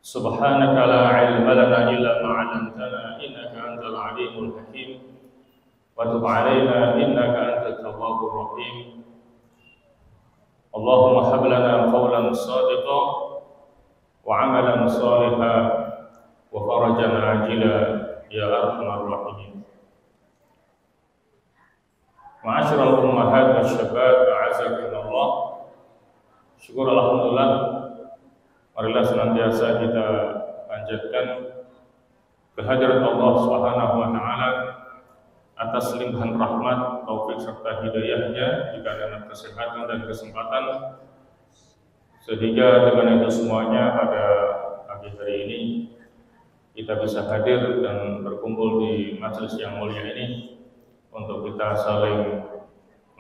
سبحانك لا علم لنا إلا ما علمتنا إنك أنت العليم الحكيم وتب علينا إنك أنت التواب الرحيم اللهم هب لنا قولا صادقا وعملا صالحا وفرجا عاجلا يا أرحم الراحمين. Ma'asyiral ummahat wasyabab a'azakumullah. Syukur alhamdulillah, marilah senantiasa kita panjatkan kehadirat Allah Subhanahu wa taala atas limpahan rahmat, taufik serta hidayahnya, dikarenakan kesehatan dan kesempatan, sehingga dengan itu semuanya pada pagi hari ini kita bisa hadir dan berkumpul di majelis yang mulia ini untuk kita saling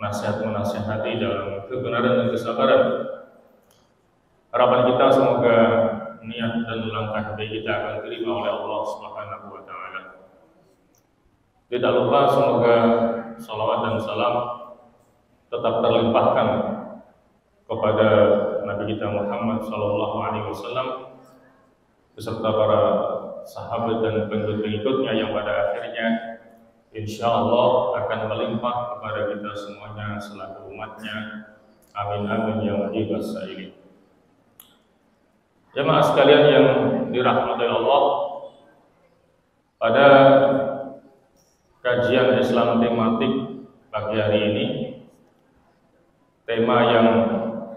menasihati dalam kebenaran dan kesabaran. Harapan kita semoga niat dan langkah baik kita akan diterima oleh Allah Subhanahu wa taala. Tidak lupa semoga salawat dan salam tetap terlimpahkan kepada Nabi kita Muhammad sallallahu alaihi wasallam beserta para sahabat dan pengikut-pengikutnya yang pada akhirnya insyaallah akan melimpah kepada kita semuanya selaku umatnya. Amin amin ya rabbal alamin. Jemaah sekalian yang dirahmati Allah, pada kajian Islam tematik pagi hari ini, tema yang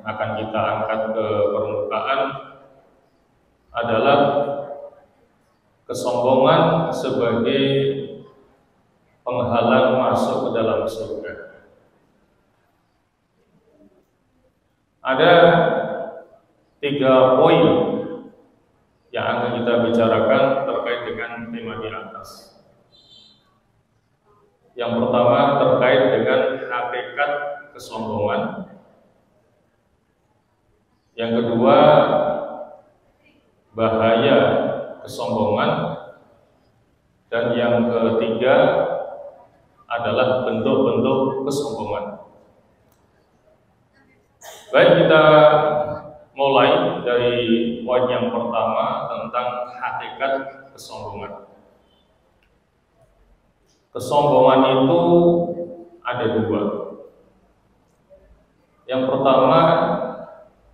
akan kita angkat ke permukaan adalah kesombongan sebagai penghalang masuk ke dalam surga. Ada 3 poin yang akan kita bicarakan terkait dengan tema di atas. Yang pertama terkait dengan hakikat kesombongan. Yang kedua, bahaya kesombongan. Dan yang ketiga adalah bentuk-bentuk kesombongan. Baik, kita mulai dari poin yang pertama tentang hakikat kesombongan. Kesombongan itu ada 2. Yang pertama,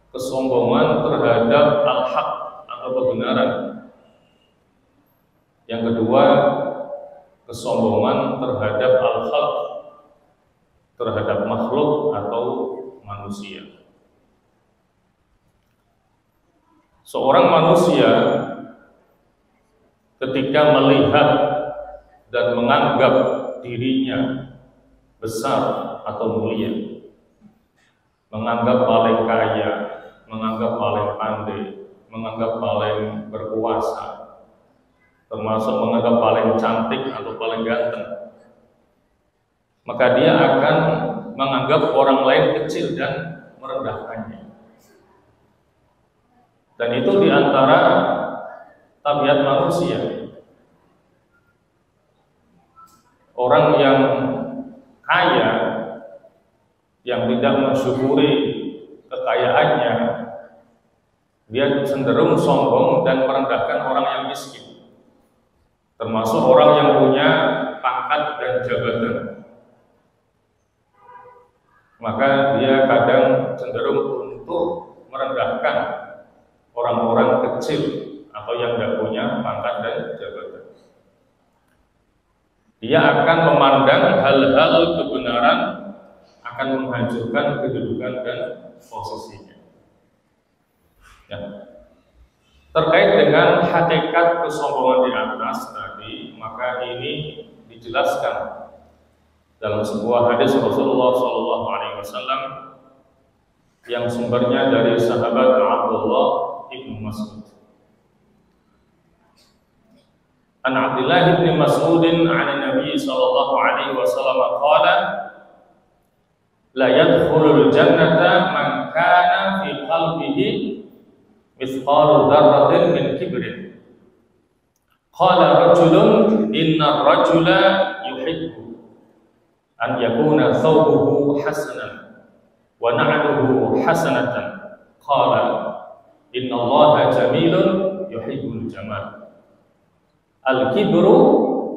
kesombongan terhadap al-haq atau kebenaran. Yang kedua, kesombongan terhadap al-khalq, terhadap makhluk atau manusia. Seorang manusia ketika melihat dan menganggap dirinya besar atau mulia, menganggap paling kaya, menganggap paling pandai, menganggap paling berkuasa, termasuk menganggap paling cantik atau paling ganteng, maka dia akan menganggap orang lain kecil dan merendahkannya. Dan itu diantara tabiat manusia. Orang yang kaya, yang tidak mensyukuri kekayaannya, dia cenderung sombong dan merendahkan orang yang miskin, termasuk orang yang punya pangkat dan jabatan. Maka dia kadang cenderung untuk merendahkan orang-orang kecil atau yang tidak punya pangkat dan jabatan. Dia akan memandang hal-hal kebenaran akan menghancurkan kedudukan dan posisinya. Ya. Terkait dengan hakikat kesombongan di atas tadi, maka ini dijelaskan dalam sebuah hadis Rasulullah SAW yang sumbernya dari sahabat Abdullah ibn Mas'ud. An Abdullah ibn Mas'ud an Nabi sallallahu alaihi wasallam qala la yadkhulul jannata man kana fi qalbihi mithqalu dzarratin min kibrin. Qala rajulun inna ar-rajula yuhibbu an yakuna thawbuhu hasanan wa na'luhu hasanatan. Qala inna Allaha jamilun yuhibbul jamal. Al-kibru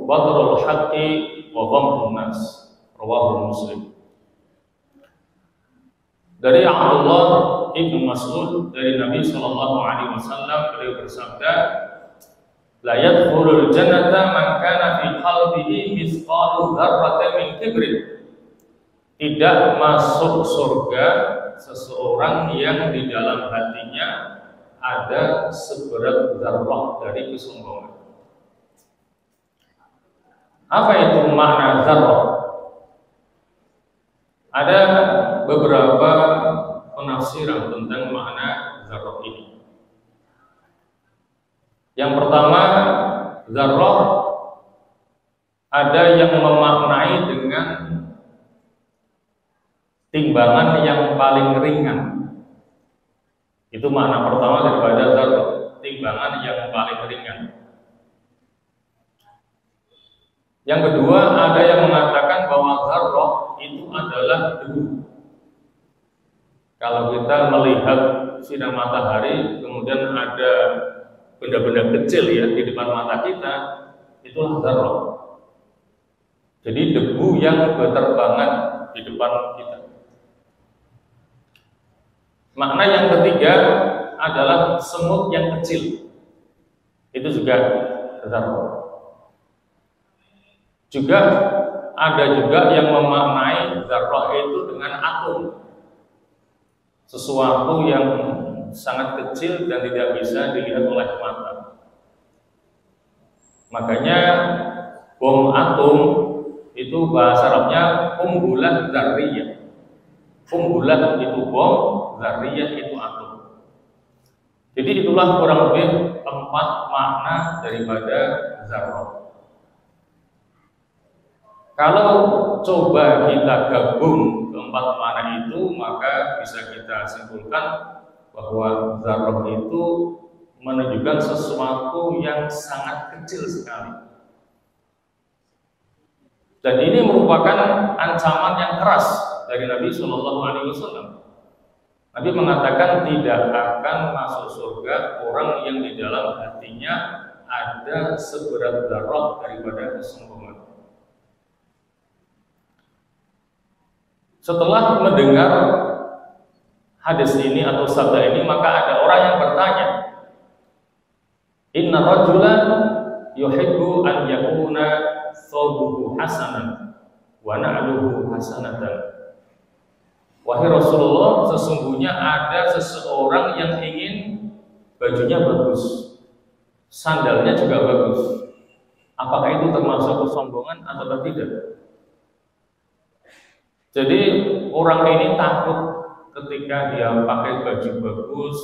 batrul haqqi wa ghamtun nas. Rawahu Muslim. Dari Abdullah ibnu Mas'ud dari Nabi Shallallahu Alaihi Wasallam, beliau bersabda, la yadkhulul jannata man kana fi qalbihi mithqalu dzarratin min kibrin. Tidak masuk surga seseorang yang di dalam hatinya ada seberat dzarrah dari kesombongan. Apa itu makna dzarrah? Ada beberapa penafsiran tentang makna dzarrah ini. Yang pertama, dzarrah ada yang memaknai dengan timbangan yang paling ringan. Itu makna pertama daripada dzarrah, timbangan yang paling ringan. Yang kedua, ada yang mengatakan bahwa dzarrah itu adalah debu. Kalau kita melihat sinar matahari, kemudian ada benda-benda kecil ya di depan mata kita, itulah dzarrah. Jadi debu yang berterbangan di depan kita. Makna yang ketiga adalah semut yang kecil. Itu juga dzarrah. Juga ada juga yang memaknai dzarrah itu dengan atom. Sesuatu yang sangat kecil dan tidak bisa dilihat oleh mata. Makanya bom atom itu bahasa Arabnya qumbulah dzarriyah. Qumbulah itu bom, dzarriyah itu atom. Jadi itulah kurang lebih 4 makna daripada dzarrah. Kalau coba kita gabung keempat makna itu, maka bisa kita simpulkan bahwa dzarrah itu menunjukkan sesuatu yang sangat kecil sekali. Dan ini merupakan ancaman yang keras dari Nabi Shallallahu Alaihi Wasallam. Nabi mengatakan tidak akan masuk surga orang yang di dalam hatinya ada seberat dzarrah daripada kesombongan. Setelah mendengar hadis ini atau sabda ini, maka ada orang yang bertanya, inna rajulan yuhibbu an yakuna thawbuhu hasanan wa na'luhu hasanatan. Wahai Rasulullah, sesungguhnya ada seseorang yang ingin bajunya bagus, sandalnya juga bagus. Apakah itu termasuk kesombongan atau tidak? Jadi orang ini takut ketika dia pakai baju bagus,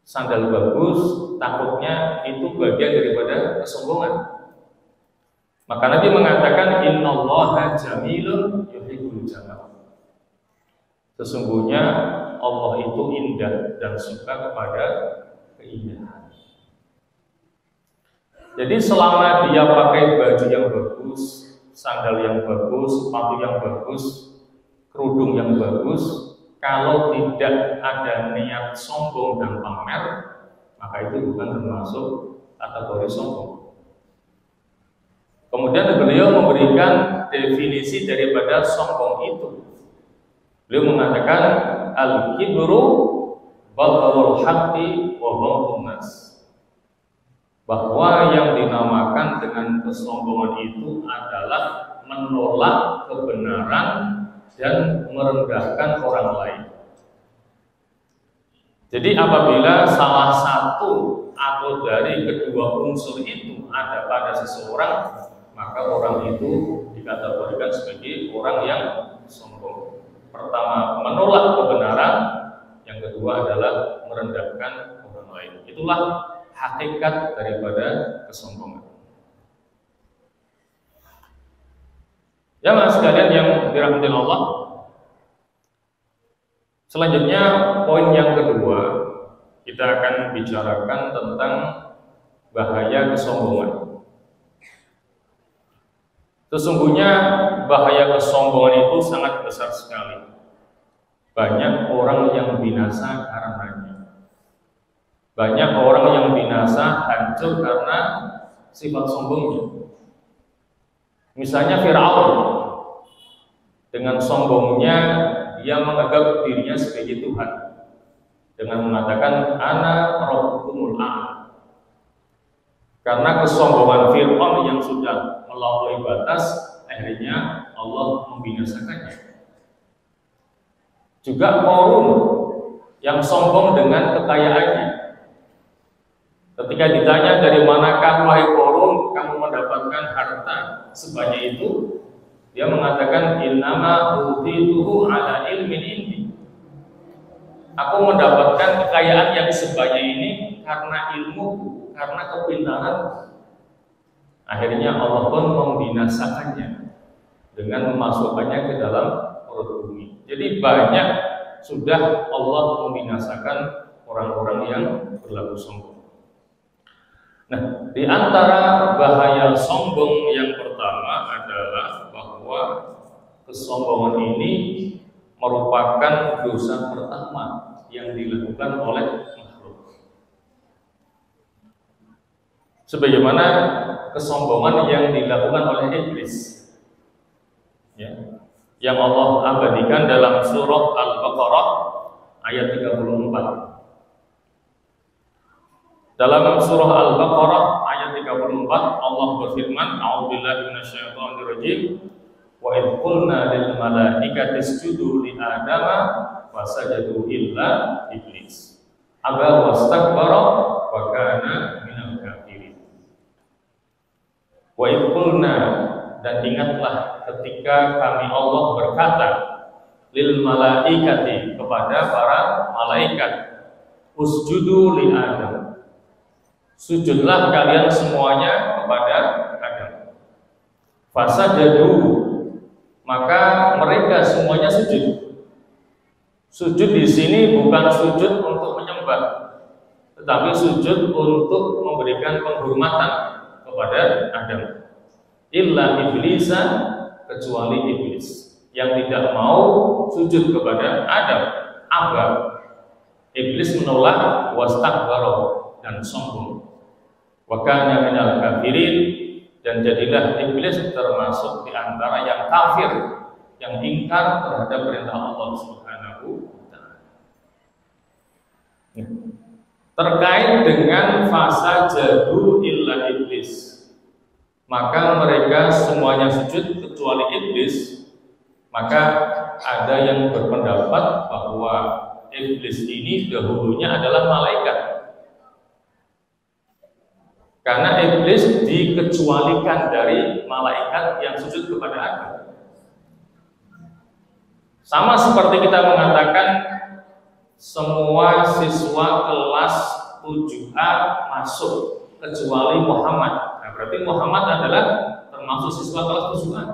sandal bagus, takutnya itu bagian daripada kesombongan. Maka Nabi mengatakan innallaha jamilun yuhibbul jamal. Sesungguhnya Allah itu indah dan suka kepada keindahan. Jadi selama dia pakai baju yang bagus, sandal yang bagus, sepatu yang bagus, kerudung yang bagus, kalau tidak ada niat sombong dan pamer, maka itu bukan termasuk kategori sombong. Kemudian beliau memberikan definisi daripada sombong itu. Beliau mengatakan al-kibru batrul haqqi wa ghamtun nas. Bahwa yang dinamakan dengan kesombongan itu adalah menolak kebenaran dan merendahkan orang lain. Jadi apabila salah satu atau dari kedua unsur itu ada pada seseorang, maka orang itu dikategorikan sebagai orang yang sombong. Pertama, menolak kebenaran, yang kedua adalah merendahkan orang lain. Itulah hakikat daripada kesombongan. Jamaah sekalian yang dirahmati Allah, selanjutnya poin yang kedua, kita akan bicarakan tentang bahaya kesombongan. Sesungguhnya bahaya kesombongan itu sangat besar sekali. Banyak orang yang binasa karenanya. Banyak orang yang binasa hancur karena sifat sombongnya. Misalnya Fir'aun, dengan sombongnya dia menganggap dirinya sebagai Tuhan dengan mengatakan ana rabbukumul a'la. Karena kesombongan Fir'aun yang sudah melampaui batas, akhirnya Allah membinasakannya. Juga Qarun yang sombong dengan kekayaannya. Ketika ditanya dari manakah wahai Qarun kamu mendapatkan harta sebanyak itu, dia mengatakan innama utituhu ala ilmin indi. Aku mendapatkan kekayaan yang sebanyak ini karena ilmuku, karena kepintaran. Akhirnya Allah pun membinasakannya dengan memasukkannya ke dalam perut bumi. Jadi banyak sudah Allah membinasakan orang-orang yang berlaku sombong. Nah, di antara bahaya sombong yang pertama adalah bahwa kesombongan ini merupakan dosa pertama yang dilakukan oleh makhluk. Sebagaimana kesombongan yang dilakukan oleh iblis, ya, yang Allah abadikan dalam surah Al-Baqarah ayat 34. Dalam surah Al-Baqarah ayat 34 Allah berfirman, a'udzubillahi minasyaitonir rajim, wa idh qulna lil malaikati isjudu li adama fasajadu illa iblis aba wastakbara wa kana minal kafirin. Wa idh qulna, dan ingatlah ketika kami Allah berkata lil malaikati, kepada para malaikat, usjudu li adam, sujudlah kalian semuanya kepada Adam. Fasajadu, maka mereka semuanya sujud. Sujud di sini bukan sujud untuk menyembah, tetapi sujud untuk memberikan penghormatan kepada Adam. Illa iblisa, kecuali iblis yang tidak mau sujud kepada Adam. Aba, iblis menolak, wastakbara, dan sombong. Wa kana minal kafirin, dan jadilah iblis termasuk di antara yang kafir, yang ingkar terhadap perintah Allah Subhanahu wa taala. Terkait dengan fasajadu illa iblis, maka mereka semuanya sujud kecuali iblis. Maka ada yang berpendapat bahwa iblis ini dahulunya adalah malaikat, karena iblis dikecualikan dari malaikat yang sujud kepada Adam. Sama seperti kita mengatakan semua siswa kelas 7A masuk kecuali Muhammad. Nah, berarti Muhammad adalah termasuk siswa kelas 7A.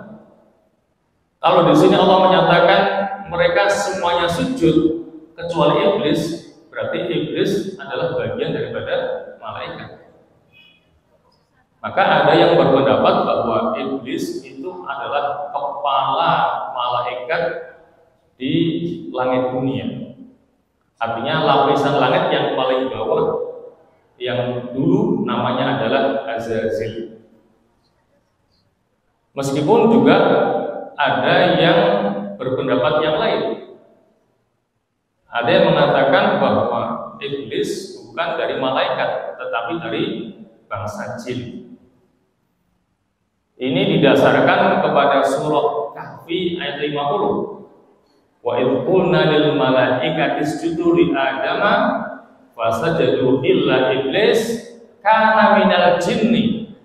Kalau di sini Allah menyatakan mereka semuanya sujud kecuali iblis, berarti iblis adalah bagian daripada malaikat. Maka ada yang berpendapat bahwa iblis itu adalah kepala malaikat di langit dunia. Artinya lapisan langit yang paling bawah, yang dulu namanya adalah Azazil. Meskipun juga ada yang berpendapat yang lain. Ada yang mengatakan bahwa iblis bukan dari malaikat, tetapi dari bangsa jin. Ini didasarkan kepada surah Kahfi ayat 50. Wa idh qulna lil malaikati isjudu li adama fasajadu illa iblis kana minal jinni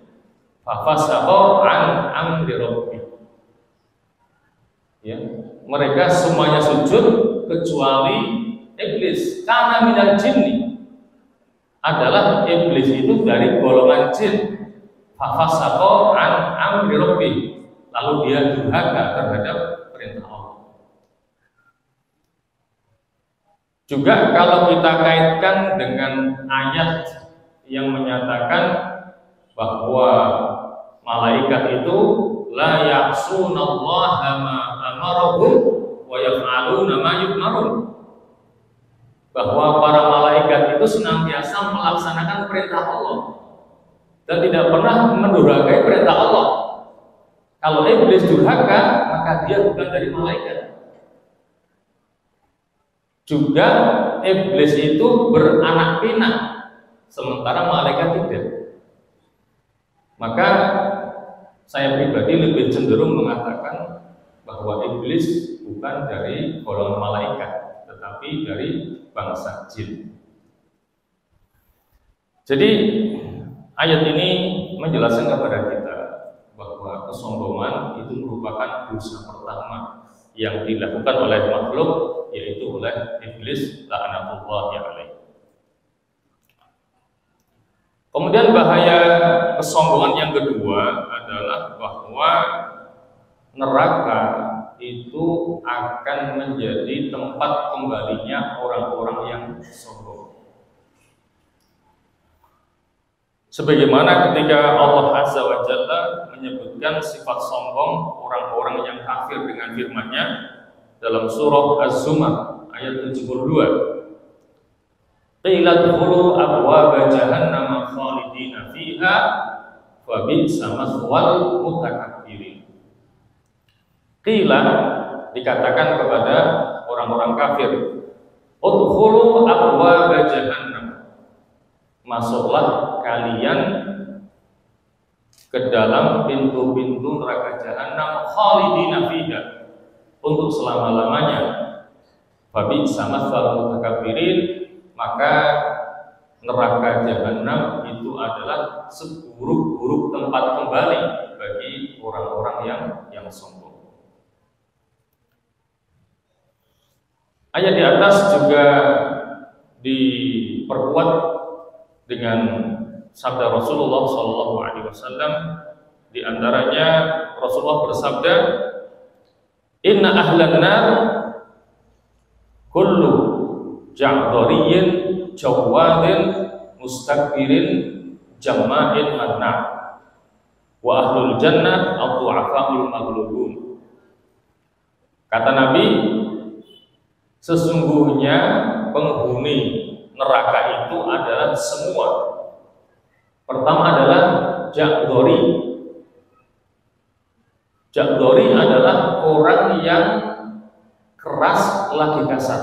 fafasaqa an amri rabbih. Ya, mereka semuanya sujud kecuali iblis. Kana minal jinni, adalah iblis itu dari golongan jin. Fafasaqa an amri rabbih, lalu dia durhaka terhadap perintah Allah. Juga kalau kita kaitkan dengan ayat yang menyatakan bahwa malaikat itu la ya'sunallaha ma amarahum wa yaf'aluna ma yu'marun, bahwa para malaikat itu itu senantiasa melaksanakan perintah Allah dan tidak pernah mendurhakai perintah Allah. Kalau iblis durhaka, maka dia bukan dari malaikat. Juga iblis itu beranak pinak, sementara malaikat tidak. Maka saya pribadi lebih cenderung mengatakan bahwa iblis bukan dari golongan malaikat, tetapi dari bangsa jin. Jadi ayat ini menjelaskan kepada kita bahwa kesombongan itu merupakan dosa pertama yang dilakukan oleh makhluk, yaitu oleh iblis la'natullahi alaih. Kemudian bahaya kesombongan yang kedua adalah bahwa neraka itu akan menjadi tempat kembalinya orang-orang yang sombong. Sebagaimana ketika Allah Azza wa Jalla menyebutkan sifat sombong orang-orang yang kafir dengan firman-Nya dalam surah Az-Zumar ayat 72. Qila dkhulu abwaaba jahannam khalidina fiha wa bi'sa mathwal mutakabbirin. Qila dikatakan kepada orang-orang kafir, udkhulu abwaaba jahannam. Masuklah kalian ke dalam pintu-pintu neraka jahanam khalidina fiha, untuk selama-lamanya. Wa bi'sa mathwal mutakabbirin. Maka neraka jahanam itu adalah seburuk-buruk tempat kembali bagi orang-orang yang sombong. Ayat di atas juga diperkuat dengan sabda Rasulullah SAW. Di antaranya Rasulullah bersabda, "Inna ahlan nar kullu ja'dhariyin jawadin mustakbirin jama'in manna wa ahlul jannah ad-du'afa'ul maghlubun." Kata Nabi, sesungguhnya penghuni neraka itu adalah semua. Pertama adalah ja'dhari. Ja'dhari adalah orang yang keras lagi kasar,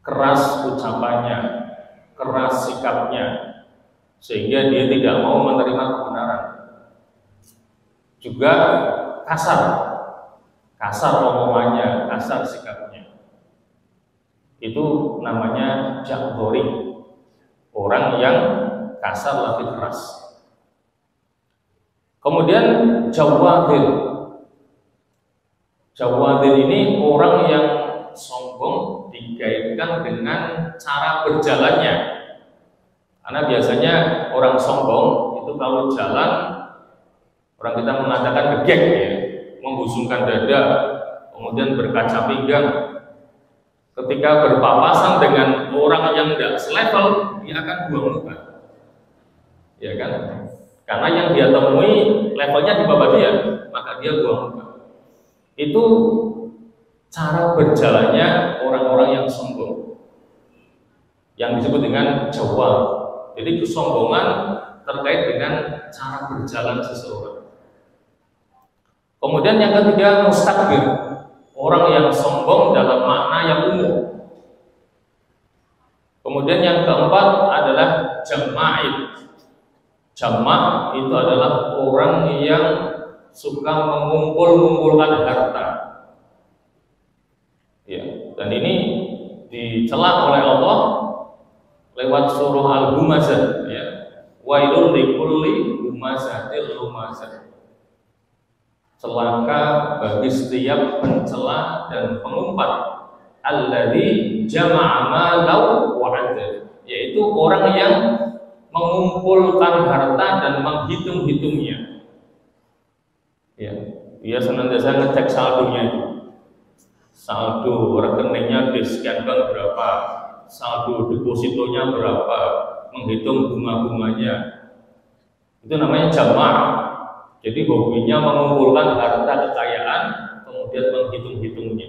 keras ucapannya, keras sikapnya, sehingga dia tidak mau menerima kebenaran. Juga kasar omongannya, kasar sikapnya. Itu namanya ja'dhari, orang yang kasar lagi keras. Kemudian jawadil. Jawadil ini orang yang sombong dikaitkan dengan cara berjalannya. Karena biasanya orang sombong itu kalau jalan, orang kita mengatakan gegek ya, membusungkan dada, kemudian berkaca pinggang. Ketika berpapasan dengan orang yang tidak selevel, dia akan buang muka, ya kan? Karena yang dia temui levelnya di bawah dia, maka dia buang muka. Itu cara berjalannya orang-orang yang sombong, yang disebut dengan jawab. Jadi kesombongan terkait dengan cara berjalan seseorang. Kemudian yang ketiga, mustakbir, orang yang sombong dalam makna yang umum. Kemudian yang keempat adalah jama'id. Jama' itu adalah orang yang suka mengumpul-ngumpulkan harta. Ya, dan ini dicela oleh Allah lewat surah Al-Humazah, ya. Wailul likulli humazatil lumazah. Celaka bagi setiap pencela dan pengumpat. Alladzi jama'a malau wa'adda, yaitu orang yang mengumpulkan harta dan menghitung-hitungnya. Ya, dia senantiasa ngecek saldonya itu. Saldo rekeningnya di sekian bank berapa, saldo depositonya berapa, menghitung bunga-bunganya. Itu namanya jamaah. Jadi hobinya mengumpulkan harta kekayaan, kemudian menghitung-hitungnya.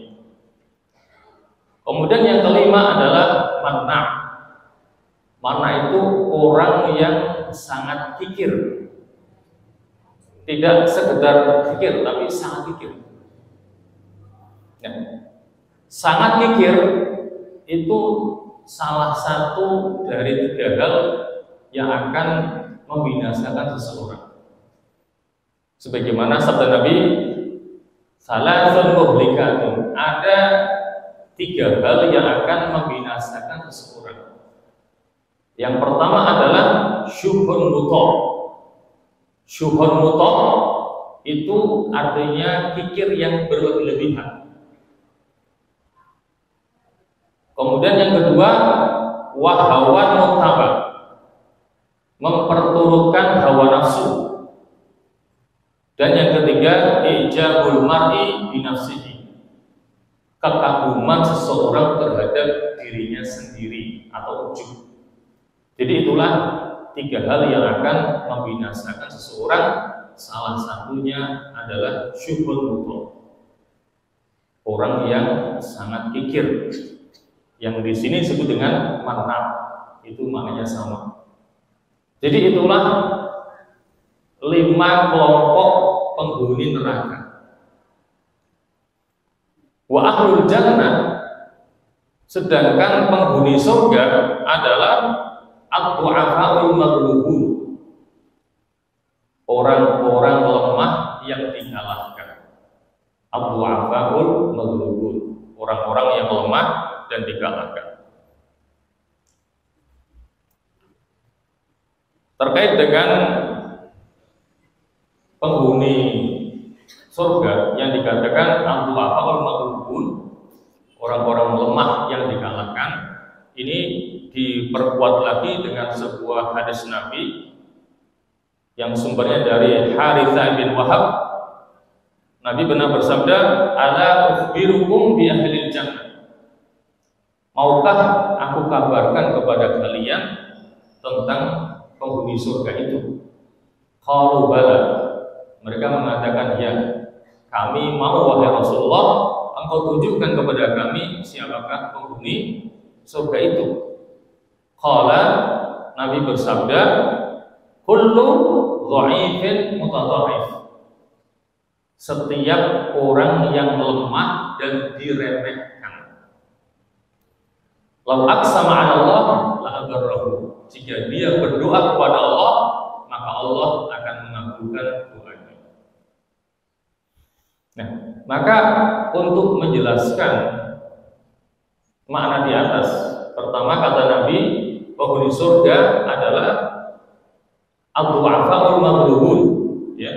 Kemudian yang kelima adalah manna. Manna itu orang yang sangat kikir. Tidak sekedar kikir, tapi sangat kikir. Ya. Sangat kikir itu salah satu dari 3 hal yang akan membinasakan seseorang. Sebagaimana sabda Nabi, salasun muhlikatun, ada 3 hal yang akan membinasakan seseorang. Yang pertama adalah syuhun muto'. Syuhun muto' itu artinya kikir yang berlebih-lebihan. Kemudian yang kedua, wahawan muttaba', memperturutkan hawa nafsu. Dan yang ketiga, ijabul mar'i binafsihi, kekaguman seseorang terhadap dirinya sendiri atau ujub. Jadi itulah 3 hal yang akan membinasakan seseorang. Salah satunya adalah syuhun muto', orang yang sangat kikir, yang di sini disebut dengan manna, itu maknanya sama. Jadi itulah 5 kelompok penghuni neraka. Wa ahlul jannah, sedangkan penghuni surga adalah ad-du'afa'ul maghlubun, orang-orang lemah yang dikalahkan. Ad-du'afa'ul maghlubun, orang-orang yang lemah dan dikalahkan. Terkait dengan penghuni surga yang dikatakan ad-du'afa'ul maghlubun, orang-orang lemah yang dikalahkan, ini diperkuat lagi dengan sebuah hadis Nabi yang sumbernya dari Haritsah bin Wahab. Nabi pernah bersabda, "Ala ukhbirukum bi ahlil jannah." Maukah aku kabarkan kepada kalian tentang penghuni surga itu? Qalu bala. Mereka mengatakan, ya, kami mau wahai Rasulullah, engkau tunjukkan kepada kami siapakah penghuni surga itu. Qala, Nabi bersabda, kullu dha'ifin mutadha'if, setiap orang yang lemah dan diremehkan. Lau aqsama 'ala Allah la abarrahu, jika dia berdoa kepada Allah, maka Allah akan mengabulkan doanya. Nah, maka untuk menjelaskan makna di atas, pertama kata Nabi, penghuni surga adalah ad-du'afa'ul maghlubun, ya,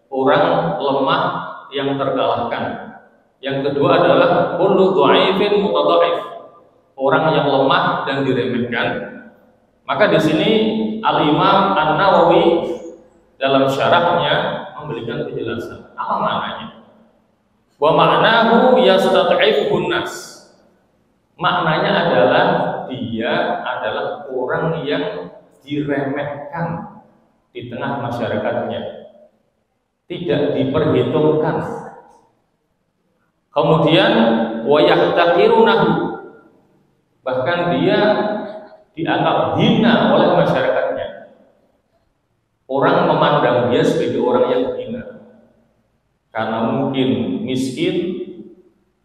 orang lemah yang terkalahkan. Yang kedua adalah kullu dha'ifin mutadha'if, orang yang lemah dan diremehkan. Maka di sini Al-Imam An-Nawawi dalam syarahnya memberikan penjelasan apa maknanya. Wa ma'nahu yastat'ifun nas, maknanya adalah dia adalah orang yang diremehkan di tengah masyarakatnya, tidak diperhitungkan. Kemudian wa yahtaqirunahu, bahkan dia dianggap hina oleh masyarakatnya. Orang memandang dia sebagai orang yang hina karena mungkin miskin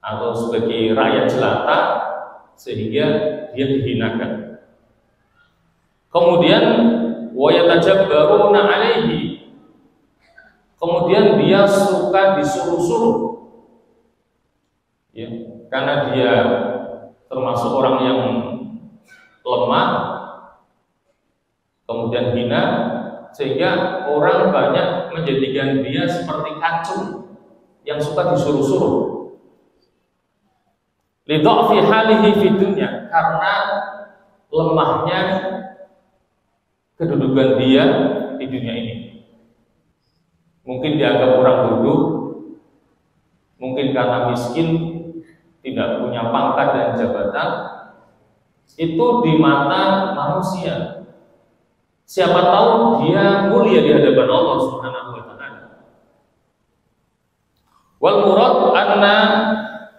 atau sebagai rakyat jelata, sehingga dia dihinakan. Kemudian wa yatajabbaruna alaihi, kemudian dia suka disuruh-suruh, ya, karena dia termasuk orang yang lemah, kemudian hina, sehingga orang banyak menjadikan dia seperti kacung yang suka disuruh-suruh. Lidha'fi halihi fi dunya, karena lemahnya kedudukan dia di dunia ini. Mungkin dianggap orang bodoh, mungkin karena miskin, tidak punya pangkat dan jabatan. Itu di mata manusia. Siapa tahu dia mulia di hadapan Allah Subhanahu wa taala. Wal murad anna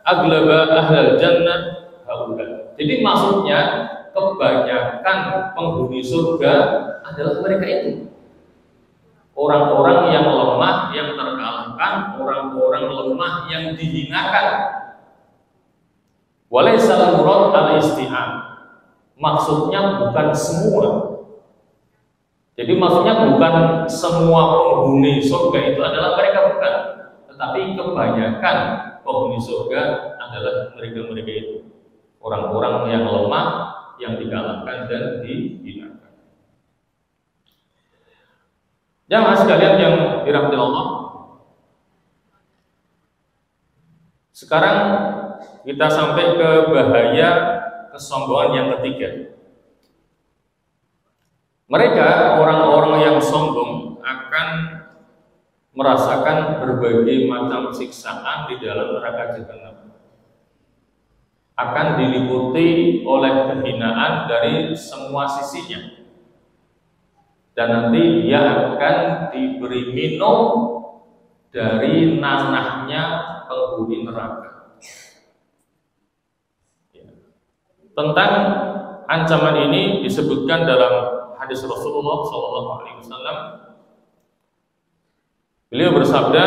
aglaba ahlal jannah haula. Jadi maksudnya kebanyakan penghuni surga adalah mereka itu. Orang-orang yang lemah, yang terkalahkan, orang-orang lemah yang dihinakan. Walaisal murad al-isti'an. Maksudnya bukan semua. Jadi maksudnya bukan semua penghuni surga itu adalah mereka, bukan. Tetapi kebanyakan penghuni surga adalah mereka-mereka itu. Orang-orang yang lemah, yang dikalahkan dan dihinakan. Jamaah sekalian yang dirahmati Allah, sekarang kita sampai ke bahaya kesombongan yang ketiga. Mereka, orang-orang yang sombong, akan merasakan berbagai macam siksaan di dalam neraka jahanam. Akan diliputi oleh kehinaan dari semua sisinya. Dan nanti dia akan diberi minum dari nanahnya penghuni neraka. Tentang ancaman ini disebutkan dalam hadis Rasulullah SAW. Beliau bersabda,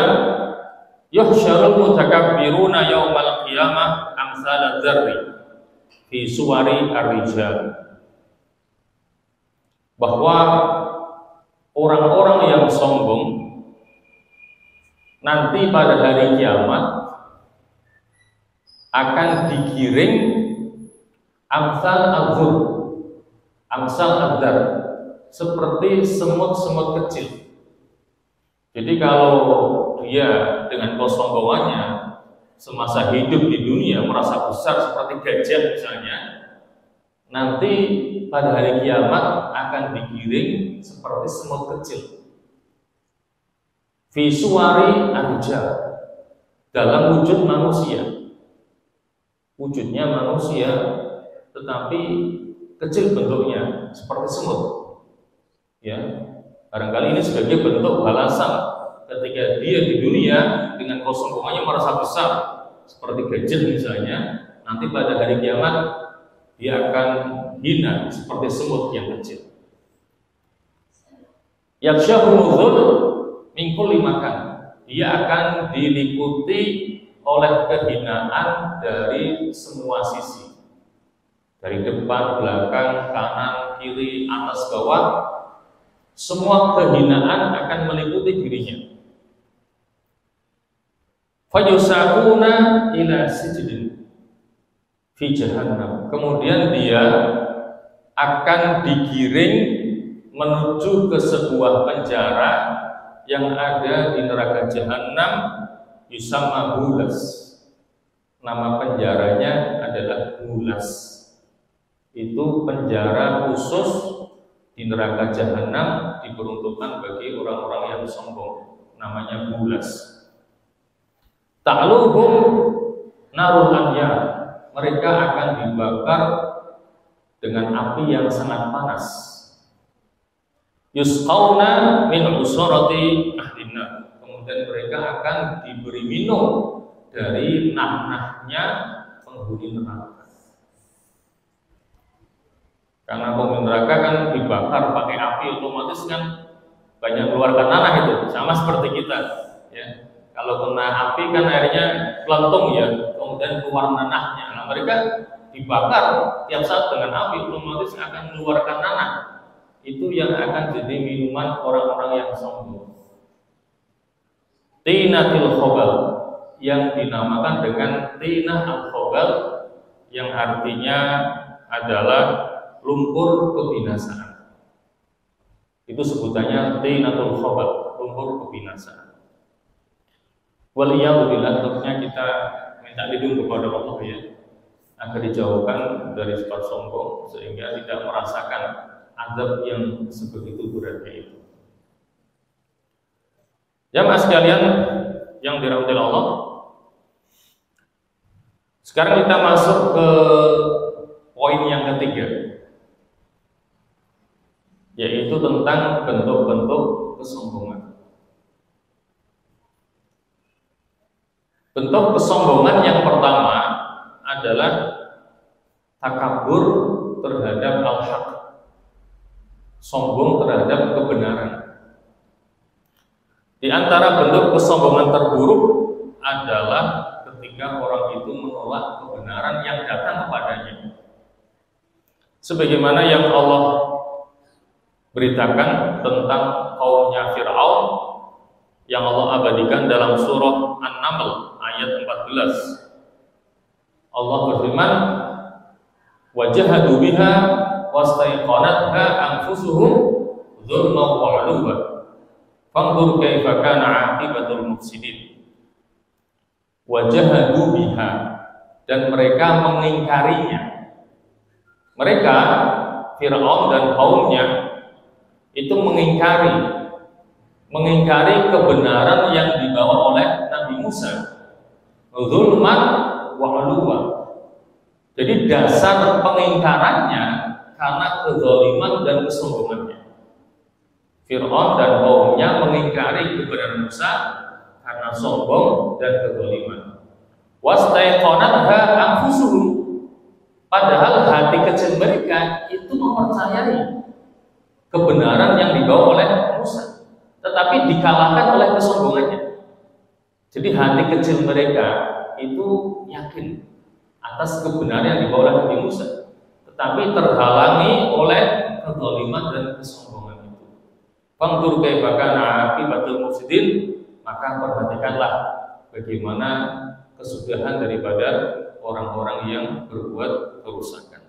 "Yuhsyarul mutakabbiruna yaumal qiyamah amsal dzarri fi suwari ar-rijal." Bahwa orang-orang yang sombong nanti pada hari kiamat akan digiring amsal al-dzur, amsal ad-dar, seperti semut-semut kecil. Jadi kalau dia dengan kesombongannya semasa hidup di dunia merasa besar seperti gajah misalnya, nanti pada hari kiamat akan digiring seperti semut kecil. Fi suwari ar-rijal, dalam wujud manusia. Wujudnya manusia tetapi kecil bentuknya seperti semut. Ya, barangkali ini sebagai bentuk balasan ketika dia di dunia dengan kesombongannya merasa besar seperti gajah misalnya, nanti pada hari kiamat dia akan hina seperti semut yang kecil. Yaksyahul dzul min kulli makan, dia akan diliputi oleh kehinaan dari semua sisi. Dari depan, belakang, kanan, kiri, atas, bawah, semua kehinaan akan meliputi dirinya. Fayusakuna ila sijidin fi jahannam. Kemudian dia akan digiring menuju ke sebuah penjara yang ada di neraka jahanam, yusamma Hulas. Nama penjaranya adalah Hulas. Itu penjara khusus di neraka jahanam, diperuntukkan bagi orang-orang yang sombong. Namanya Hulas. Ta'luhum narul anyar. Mereka akan dibakar dengan api yang sangat panas. Yusqauna min usarati ahlina. Kemudian mereka akan diberi minum dari nah-nahnya penghuni neraka. Karena penghuni neraka kan dibakar pakai api, otomatis kan banyak keluarkan nanah itu, sama seperti kita. Ya, kalau kena api kan airnya kelentung ya, kemudian keluar nanahnya. Nah, mereka dibakar tiap saat dengan api, otomatis akan mengeluarkan nanah. Itu yang akan jadi minuman orang-orang yang sombong. Tinatil khobal, yang dinamakan dengan tinah al-khobal, yang artinya adalah lumpur kebinasaan. Itu sebutannya tinatul khobal, lumpur kebinasaan. Waliyahudillah, tentunya kita minta lindung kepada Allah ya, agar dijauhkan dari sifat sombong sehingga tidak merasakan azab yang sebegitu beratnya itu. Jamaah sekalian yang dirahmati Allah, sekarang kita masuk ke poin yang ketiga, yaitu tentang bentuk-bentuk kesombongan. Bentuk kesombongan yang pertama adalah takabur terhadap al-haq, sombong terhadap kebenaran. Di antara bentuk kesombongan terburuk adalah ketika orang itu menolak kebenaran yang datang kepadanya. Sebagaimana yang Allah beritakan tentang kaumnya Fir'aun yang Allah abadikan dalam surah An-Naml ayat 14. Allah berfirman, "Wajahadu biha wastaiqanatha anfusuhum dzulman wa 'uluwan. Fanzur kaifa kana 'aqibatul mufsidin." Wajahadu biha, dan mereka mengingkarinya. Mereka, Fir'aun dan kaumnya, itu mengingkari kebenaran yang dibawa oleh Nabi Musa. Dzulman wa 'uluwan. Jadi dasar pengingkarannya karena kezaliman dan kesombongannya. Fir'aun dan kaumnya mengingkari kebenaran Musa karena sombong dan kezaliman. Wastaiqanatha anfusuhum, padahal hati kecil mereka itu mempercayai kebenaran yang dibawa oleh Musa, tetapi dikalahkan oleh kesombongannya. Jadi hati kecil mereka itu yakin atas kebenaran yang dibawa oleh Nabi Musa, tetapi terhalangi oleh kezaliman dan kesombongan itu. Fanzur kaifa kana 'aqibatul mufsidin, maka perhatikanlah bagaimana kesudahan daripada orang-orang yang berbuat kerusakan.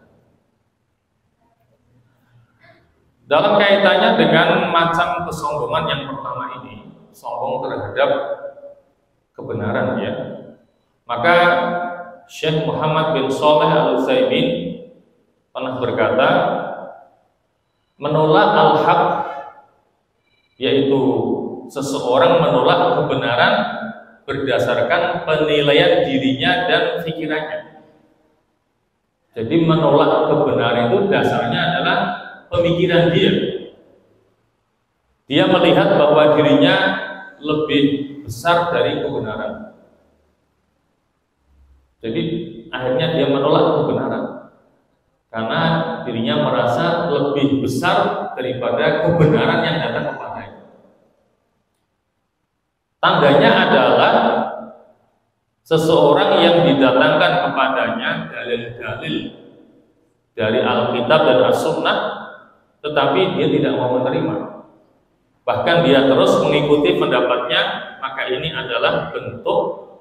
Dalam kaitannya dengan macam kesombongan yang pertama ini, sombong terhadap kebenaran ya, maka Syekh Muhammad bin Shalih Al-Utsaimin pernah berkata, menolak al-haq, yaitu seseorang menolak kebenaran berdasarkan penilaian dirinya dan pikirannya. Jadi menolak kebenaran itu dasarnya adalah pemikiran dia. Dia melihat bahwa dirinya lebih besar dari kebenaran. Jadi akhirnya dia menolak kebenaran karena dirinya merasa lebih besar daripada kebenaran yang datang kepadanya. Tandanya adalah seseorang yang didatangkan kepadanya dalil-dalil dari Alkitab dan As-Sunnah, tetapi dia tidak mau menerima. Bahkan dia terus mengikuti pendapatnya, maka ini adalah bentuk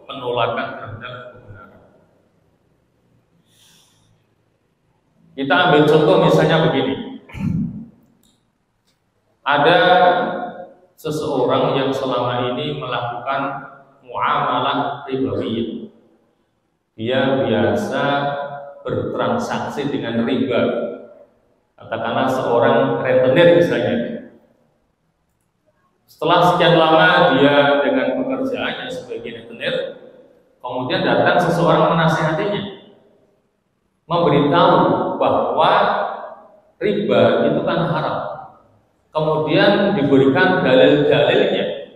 penolakan terhadap kebenaran. Kita ambil contoh misalnya begini. Ada seseorang yang selama ini melakukan muamalah ribawiyah. Dia biasa bertransaksi dengan riba. Katakanlah seorang rentenir misalnya. Setelah sekian lama dia dengan pekerjaannya sebagai rentenir, kemudian datang seseorang menasihatinya, memberitahu bahwa riba itu kan haram. Kemudian diberikan dalil-dalilnya,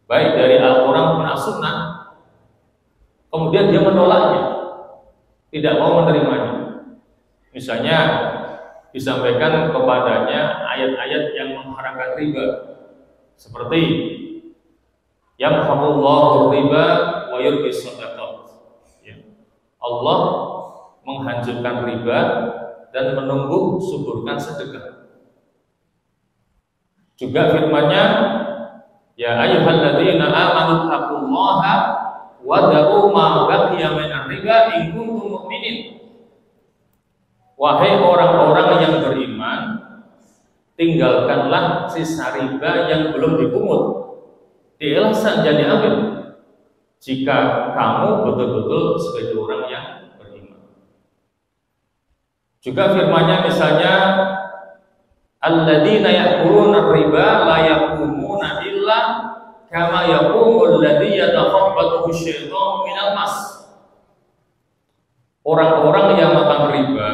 baik dari Al-Quran maupun As-Sunnah. Kemudian dia menolaknya, tidak mau menerimanya. Misalnya disampaikan kepadanya ayat-ayat yang mengharamkan riba, seperti yamhaqullahu riba wa yurbis shadaqat. Allah menghancurkan riba dan menumbuh suburkan sedekah. Juga firman-Nya, ya ayyuhalladzina amanu taqullaha wa daru ma baqiya minar riba in kuntum mu'minin. Wahai orang-orang yang beriman, tinggalkanlah sisa riba yang belum dipungut. Diikhlaskan jadi ambil jika kamu betul-betul sebagai orang yang beriman. Juga firman-Nya misalnya, alladzina ya'kuluna riba la yaqumuna illa kama yaqumul ladzi yatakhabbathu asyaitanu minal mas. Orang-orang yang makan riba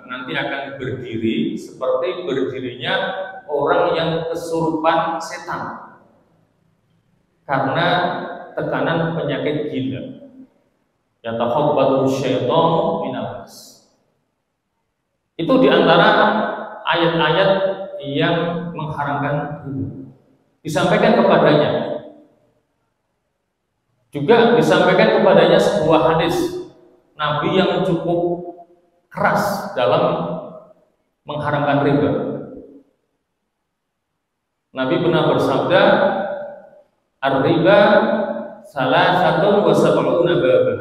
nanti akan berdiri seperti berdirinya orang yang kesurupan setan karena tekanan penyakit gila. Yatakhabbathu asyaitanu minal mas. Itu diantara ayat-ayat yang mengharamkan riba. Disampaikan kepadanya. Juga disampaikan kepadanya sebuah hadis Nabi yang cukup keras dalam mengharamkan riba. Nabi pernah bersabda, "Ar-riba salasatun wa sab'una baba."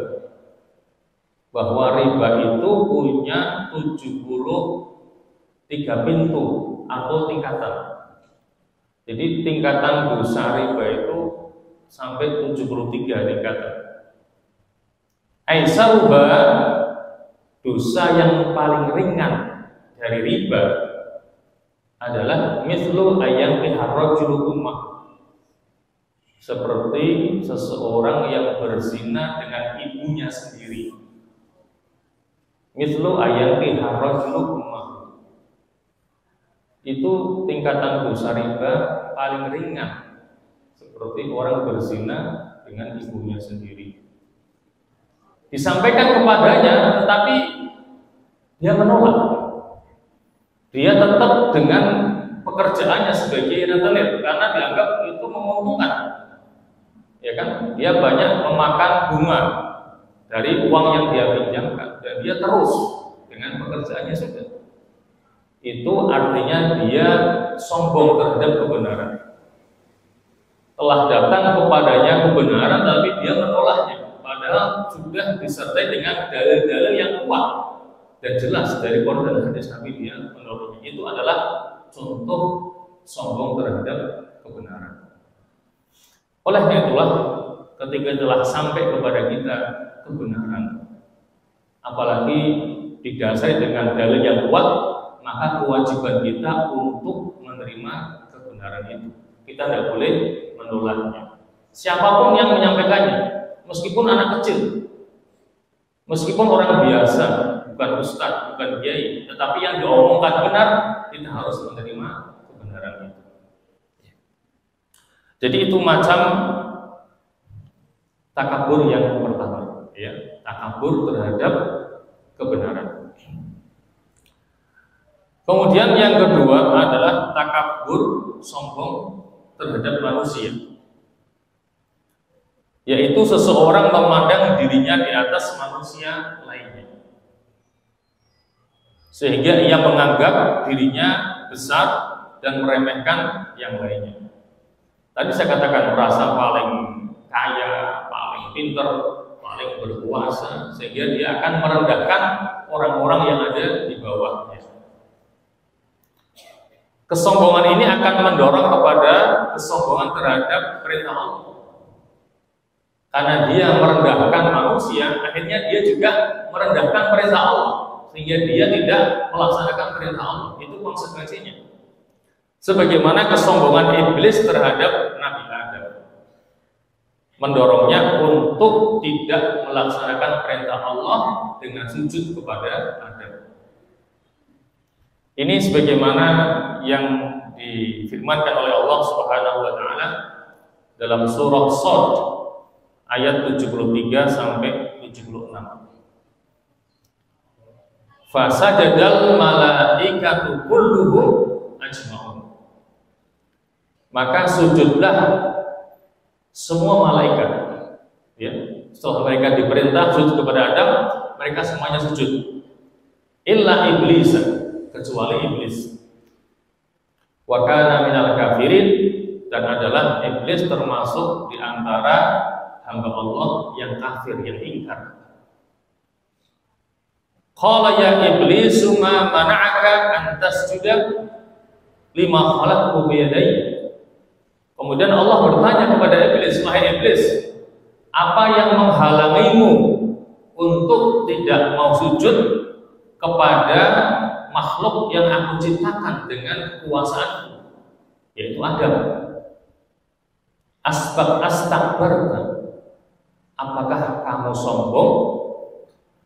Bahwa riba itu punya 73 pintu atau tingkatan. Jadi tingkatan dosa riba itu sampai 73 tingkatan. Aisaruba, dosa yang paling ringan dari riba adalah mislu ayam piharrajul ummah, seperti seseorang yang berzina dengan ibunya sendiri. Mislu ayam piharrajul ummah, itu tingkatan dosa riba paling ringan, seperti orang berzina dengan ibunya sendiri. Disampaikan kepadanya, tetapi dia menolak. Dia tetap dengan pekerjaannya sebagai rentenir karena dianggap itu menguntungkan. Ya kan? Dia banyak memakan bunga dari uang yang dia pinjamkan dan dia terus dengan pekerjaannya sudah. Itu artinya dia sombong terhadap kebenaran. Telah datang kepadanya kebenaran tapi dia menolaknya, padahal sudah disertai dengan dalil-dalil yang kuat dan jelas dari Quran dan hadis Nabi, dia menolaknya. Itu adalah contoh sombong terhadap kebenaran. Oleh itulah ketika telah sampai kepada kita kebenaran, apalagi didasari dengan dalil yang kuat, maka kewajiban kita untuk menerima kebenaran itu. Kita tidak boleh menolaknya. Siapapun yang menyampaikannya, meskipun anak kecil, meskipun orang biasa, bukan ustadz, bukan kiai, tetapi yang diomongkan benar, kita harus menerima kebenaran itu. Jadi itu macam takabur yang pertama, ya, takabur terhadap kebenaran. Kemudian yang kedua adalah takabur, sombong terhadap manusia, yaitu seseorang memandang dirinya di atas manusia lainnya, sehingga ia menganggap dirinya besar dan meremehkan yang lainnya. Tadi saya katakan merasa paling kaya, paling pintar, paling berkuasa, sehingga dia akan merendahkan orang-orang yang ada di bawahnya. Kesombongan ini akan mendorong kepada kesombongan terhadap perintah Allah. Karena dia merendahkan manusia, akhirnya dia juga merendahkan perintah Allah, sehingga dia tidak melaksanakan perintah Allah. Itu konsekuensinya. Sebagaimana kesombongan iblis terhadap Nabi Adam, mendorongnya untuk tidak melaksanakan perintah Allah dengan sujud kepada Adam. Ini sebagaimana yang difirmankan oleh Allah Subhanahu wa taala dalam surah Shad ayat 73 sampai 76. Fasajadal malaikatu kulluhum ajma'un. Maka sujudlah semua malaikat, ya. Setelah mereka diperintah sujud kepada Adam, mereka semuanya sujud. Illa iblis, kecuali iblis. Wa kana minal kafirin, dan adalah iblis termasuk di antara hamba Allah yang kafir, yang ingkar. Qala ya iblis ma mana'aka an tasjuda lima khalaqtu bi yadayya. Kemudian Allah bertanya kepada iblis, wahai iblis, apa yang menghalangimu untuk tidak mau sujud kepada makhluk yang aku ciptakan dengan kekuasaanku, yaitu Adam? Astakbarta, apakah kamu sombong?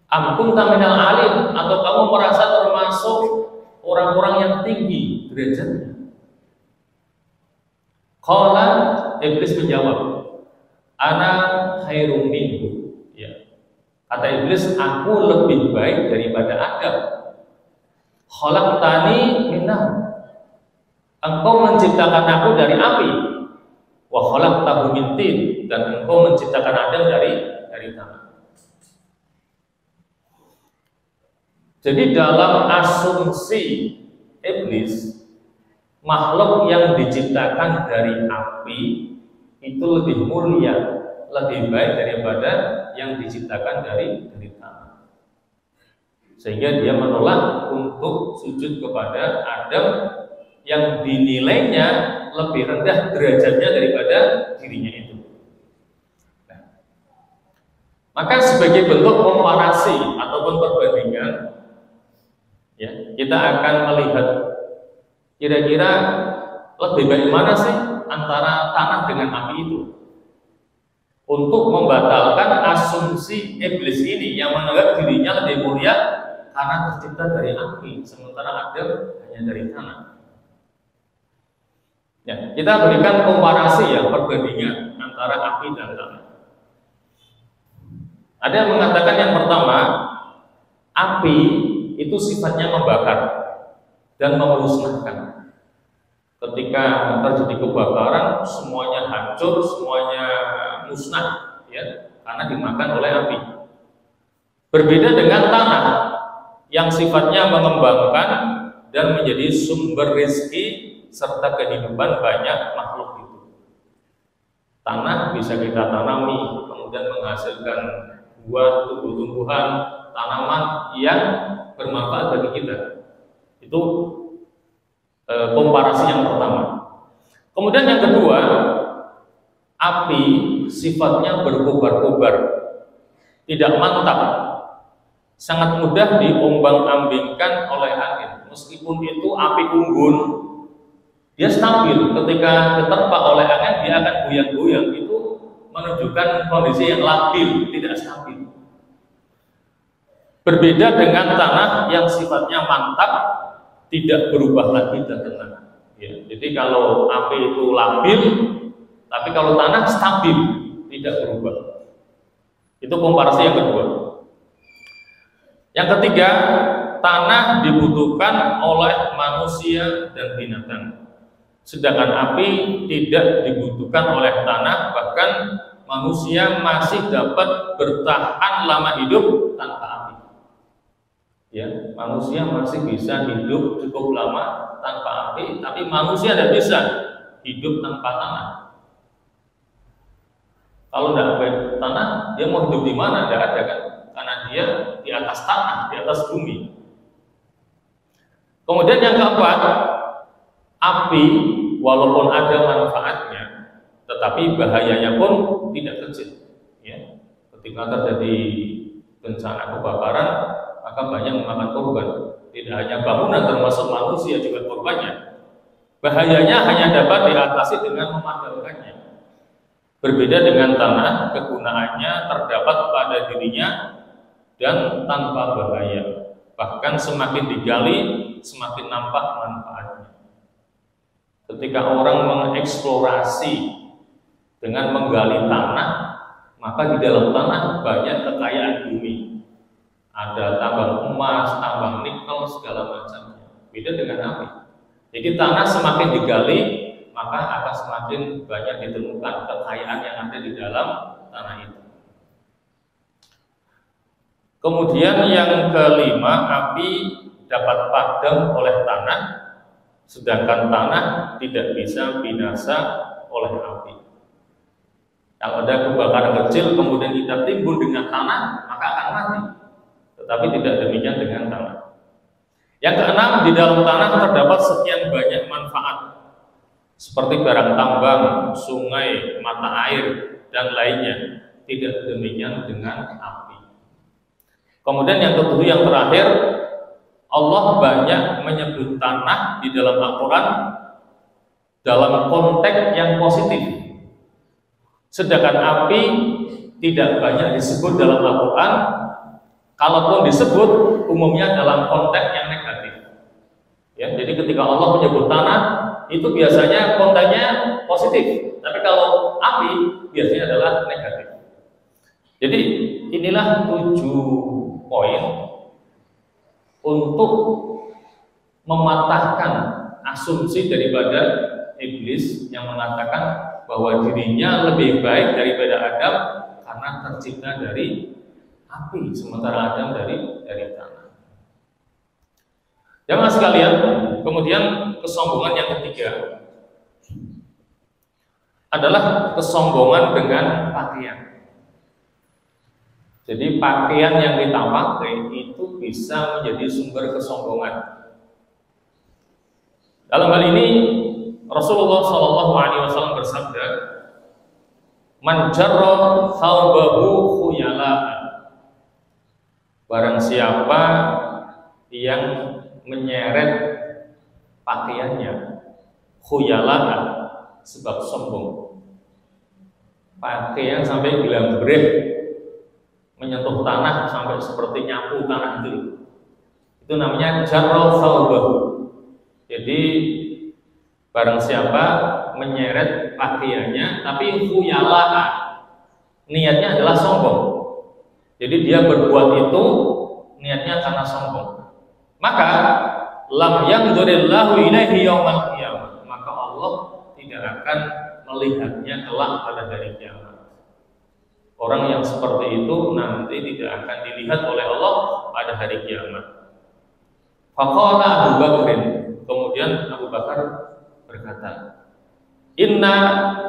Am kunta minal alim, atau kamu merasa termasuk orang-orang yang tinggi derajatnya? Qala, iblis menjawab, ana khairum minhu. Ya. Kata iblis, aku lebih baik daripada Adam. Khalaqtani min nar. Engkau menciptakan aku dari api. Wa khalaqtahu min tin, dan engkau menciptakan Adam dari tanah. Jadi dalam asumsi iblis, makhluk yang diciptakan dari api itu lebih mulia, lebih baik daripada yang diciptakan dari tanah. Sehingga dia menolak untuk sujud kepada Adam yang dinilainya lebih rendah derajatnya daripada dirinya itu. Nah, maka sebagai bentuk komparasi ataupun perbandingan, ya, kita akan melihat kira-kira lebih baik mana sih antara tanah dengan api itu, untuk membatalkan asumsi iblis ini yang menganggap dirinya lebih mulia karena tercipta dari api, sementara Adam hanya dari tanah. Ya, kita berikan komparasi, ya, perbandingan antara api dan tanah. Ada yang mengatakan yang pertama, api itu sifatnya membakar dan memusnahkan. Ketika terjadi kebakaran, semuanya hancur, semuanya musnah, ya, karena dimakan oleh api. Berbeda dengan tanah yang sifatnya mengembangkan dan menjadi sumber rezeki serta kehidupan banyak makhluk itu. Tanah bisa kita tanami, kemudian menghasilkan buah, tumbuh-tumbuhan, tanaman yang bermanfaat bagi kita. Itu komparasi yang pertama. Kemudian yang kedua, api sifatnya berkobar-kobar, tidak mantap, sangat mudah diombang-ambingkan oleh angin. Meskipun itu api unggun, dia stabil. Ketika diterpa oleh angin, dia akan goyang-goyang. Itu menunjukkan kondisi yang labil, tidak stabil. Berbeda dengan tanah yang sifatnya mantap, tidak berubah lagi dan tenang. Ya, jadi kalau api itu labil, tapi kalau tanah stabil, tidak berubah. Itu komparasi yang kedua. Yang ketiga, tanah dibutuhkan oleh manusia dan binatang, sedangkan api tidak dibutuhkan oleh tanah. Bahkan manusia masih dapat bertahan lama hidup tanpa api. Ya, manusia masih bisa hidup cukup lama tanpa api, tapi manusia tidak bisa hidup tanpa tanah. Kalau tidak ada tanah, dia mau hidup di mana? Tidak ada, kan? Karena dia di atas tanah, di atas bumi. Kemudian yang keempat, api walaupun ada manfaatnya, tetapi bahayanya pun tidak kecil. Ya, ketika terjadi bencana kebakaran, maka banyak memakan korban. Tidak hanya bangunan, termasuk manusia juga korbannya. Bahayanya hanya dapat diatasi dengan memadamkannya. Berbeda dengan tanah, kegunaannya terdapat pada dirinya dan tanpa bahaya. Bahkan semakin digali, semakin nampak manfaatnya. Ketika orang mengeksplorasi dengan menggali tanah, maka di dalam tanah banyak kekayaan bumi. Ada tambang emas, tambang nikel, segala macamnya. Beda dengan api. Jadi tanah semakin digali, maka akan semakin banyak ditemukan kekayaan yang ada di dalam tanah itu. Kemudian yang kelima, api dapat padam oleh tanah, sedangkan tanah tidak bisa binasa oleh api. Kalau ada kebakaran kecil kemudian kita timbun dengan tanah, maka akan mati. Tetapi tidak demikian dengan tanah. Yang keenam, di dalam tanah terdapat sekian banyak manfaat, seperti barang tambang, sungai, mata air, dan lainnya. Tidak demikian dengan api. Kemudian yang ketujuh, yang terakhir, Allah banyak menyebut tanah di dalam Al-Quran dalam konteks yang positif, sedangkan api tidak banyak disebut dalam Al-Quran. Kalaupun disebut, umumnya dalam konteks yang negatif. Ya, jadi ketika Allah menyebut tanah, itu biasanya konteksnya positif. Tapi kalau api, biasanya adalah negatif. Jadi inilah 7 poin untuk mematahkan asumsi daripada iblis yang mengatakan bahwa dirinya lebih baik daripada Adam karena tercipta dari api, sementara Adam dari tanah. Jamaah sekalian, kemudian kesombongan yang ketiga adalah kesombongan dengan pakaian. Jadi pakaian yang kita pakai itu bisa menjadi sumber kesombongan. Dalam hal ini Rasulullah SAW bersabda, "Man jarra thawbahu khuyala'an." Barang siapa yang menyeret pakaiannya khuyala'an, sebab sombong. Pakaian sampai gelambreh menyentuh tanah sampai seperti nyapu tanah itu namanya jarra thawbahu. Jadi barang siapa menyeret pakaiannya tapi khuyala'an, niatnya adalah sombong. Jadi dia berbuat itu niatnya karena sombong. Maka lam yanzurillahu ilaihi yaumal qiyamah. Maka Allah tidak akan melihatnya kelak pada hari kiamat. Orang yang seperti itu nanti tidak akan dilihat oleh Allah pada hari kiamat. Faqala Abu Bakr, kemudian Abu Bakar berkata, "Inna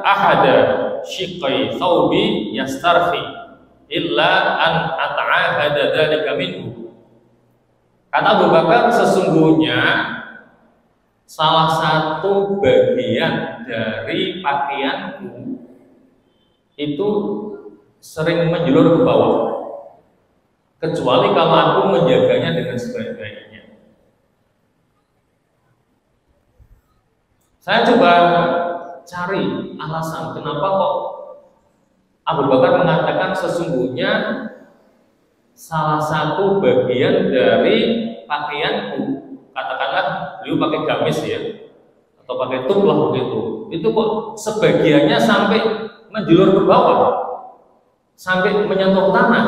ahada shiqqai thawbi yastarfi illa an ata'ahada dzalika minhu." Kata Abu Bakar, sesungguhnya salah satu bagian dari pakaianku itu sering menjulur ke bawah, kecuali kalau aku menjaganya dengan sebaik-baiknya. Saya coba cari alasan kenapa kok Abu Bakar mengatakan sesungguhnya salah satu bagian dari pakaianku, katakanlah beliau pakai gamis ya, atau pakai tuk lah begitu, itu kok sebagiannya sampai menjulur ke bawah, sampai menyentuh tanah.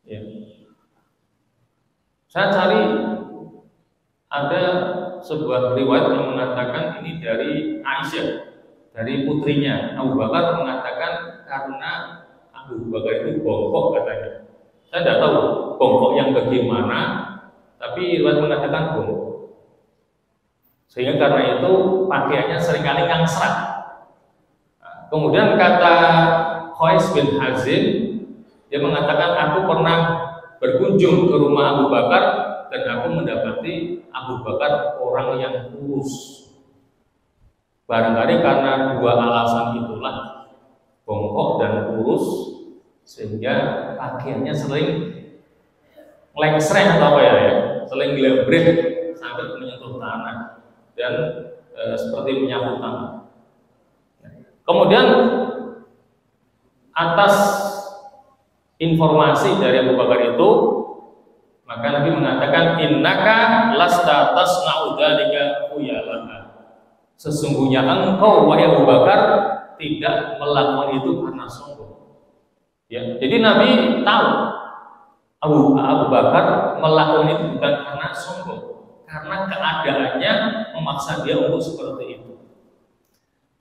Ya. Saya cari ada sebuah riwayat yang mengatakan ini dari Aisyah, dari putrinya. Abu Bakar mengatakan karena Abu Bakar itu bongkok katanya. Saya tidak tahu bongkok yang bagaimana, tapi riwayat mengatakan bongkok. Sehingga karena itu pakaiannya seringkali ngangsrat. Kemudian kata Qais bin Hazim, dia mengatakan aku pernah berkunjung ke rumah Abu Bakar dan aku mendapati Abu Bakar orang yang kurus. Barangkali karena dua alasan itulah, bongkok dan kurus, sehingga pakaiannya sering lengsreh atau apa ya, sering glambreh sampai menyentuh tanah dan seperti menyapu tanah. Kemudian atas informasi dari Abu Bakar itu, maka Nabi mengatakan innaka lasta tasna'u dzalika khuyalana. Sesungguhnya engkau wahai Abu Bakar tidak melakukan itu karena sombong. Ya, jadi Nabi tahu Abu Bakar melakukan itu bukan karena sombong, karena keadaannya memaksa dia untuk seperti itu.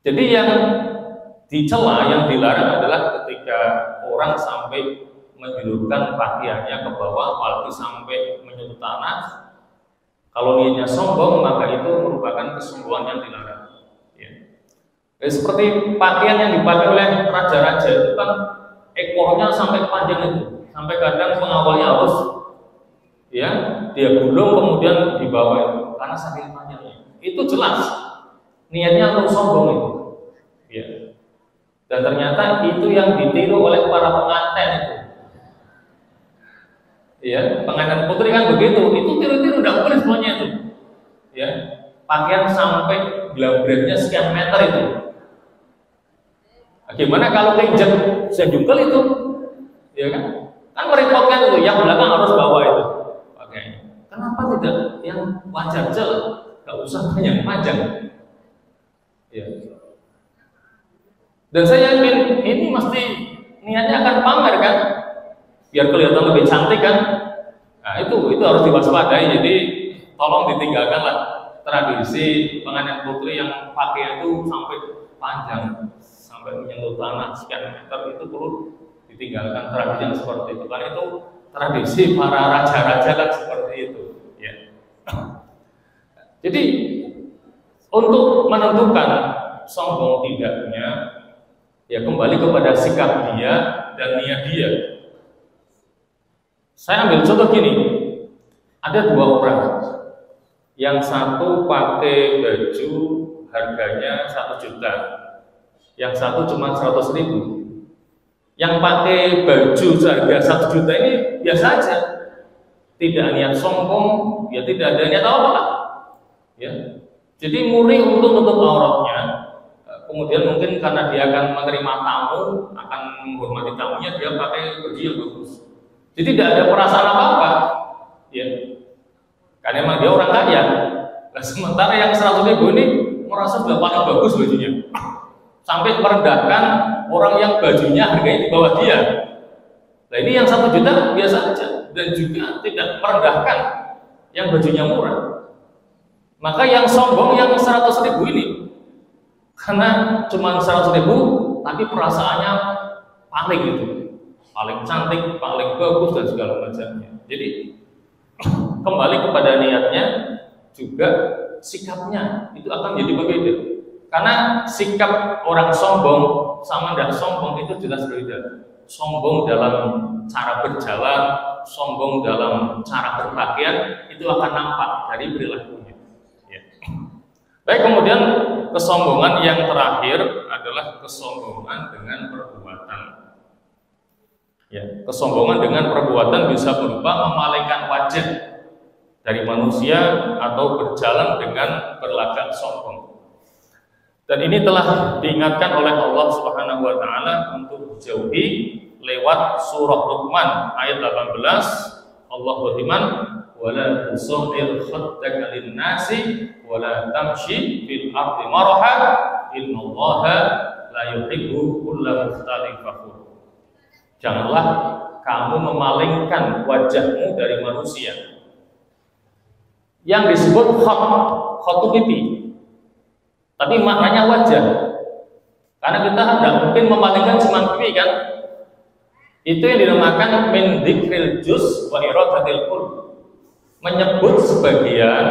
Jadi yang dicela, yang dilarang adalah ketika orang sampai menjulurkan pakaiannya ke bawah, apalagi sampai menyentuh tanah. Kalau niatnya sombong, maka itu merupakan kesombongan yang dilarang. Ya. Seperti pakaian yang dipakai oleh raja-raja itu kan ekornya sampai panjang itu, sampai kadang pengawalnya harus ya dia gulung kemudian dibawa itu karena saking panjangnya. Itu jelas niatnya untuk sombong itu. Ya. Dan ternyata itu yang ditiru oleh para pengantin itu. Ya, pengantin putri kan begitu, itu tiru-tiru tidak boleh semuanya itu. Ya, pakaian sampai glambrehnya sekian meter itu. Nah, gimana kalau keinjak sejungkel itu? Ya kan? Kan merepotkan itu, yang belakang harus bawa itu. Oke. Kenapa tidak yang wajar aja lah? Gak usah panjang-panjang. Ya. Dan saya yakin ini mesti niatnya akan pamer kan? Biar kelihatan lebih cantik kan. Nah itu harus diwaspadai. Jadi tolong ditinggalkanlah tradisi penganiayaan putri yang pakaian itu sampai panjang, sampai menyentuh tanah sekian meter, itu perlu ditinggalkan tradisi yang seperti itu. Karena itu tradisi para raja-raja kan seperti itu. Ya. Jadi untuk menentukan sombong tidaknya, ya kembali kepada sikap dia dan niat dia. Saya ambil contoh gini, ada dua orang, yang satu pakai baju harganya 1 juta, yang satu cuma 100.000. Yang pakai baju harga 1 juta ini biasa aja, tidak niat sombong, ya tidak ada niat apa-apa, ya. Jadi murni untuk menutup auratnya, kemudian mungkin karena dia akan menerima tamu, akan menghormati tamunya, dia pakai baju yang bagus. Jadi tidak ada perasaan apa-apa, ya. Karena memang dia orang kaya. Nah, sementara yang 100.000 ini merasa sudah paling bagus bajunya, sampai merendahkan orang yang bajunya harganya di bawah dia. Nah ini yang 1 juta biasa aja, dan juga tidak merendahkan yang bajunya murah. Maka yang sombong yang 100.000 ini, karena cuma 100.000 tapi perasaannya paling gitu, paling cantik, paling bagus dan segala macamnya. Jadi kembali kepada niatnya, juga sikapnya itu akan jadi berbeda. Karena sikap orang sombong sama tidak sombong itu jelas berbeda. Sombong dalam cara berjalan, sombong dalam cara berpakaian, itu akan nampak dari perilakunya. Ya. Baik, kemudian kesombongan yang terakhir adalah kesombongan dengan perbuatan. Ya, kesombongan dengan perbuatan bisa berupa memalingkan wajah dari manusia atau berjalan dengan berlagak sombong. Dan ini telah diingatkan oleh Allah Subhanahu wa taala untuk dijauhi lewat surah Luqman ayat 18. Allah berfirman, "Wala tusahhir khaddaka lin-nasi wala tamshi fil ardi maraha innallaha la yuhibbu kulla mukhtalin fakhur." Janganlah kamu memalingkan wajahmu dari manusia. Yang disebut khot itu pipi, tapi maknanya wajah. Karena kita tidak mungkin memalingkan cuma pipi kan. Itu yang dinamakan min dzikril juz wa iradatil kull. Menyebut sebagian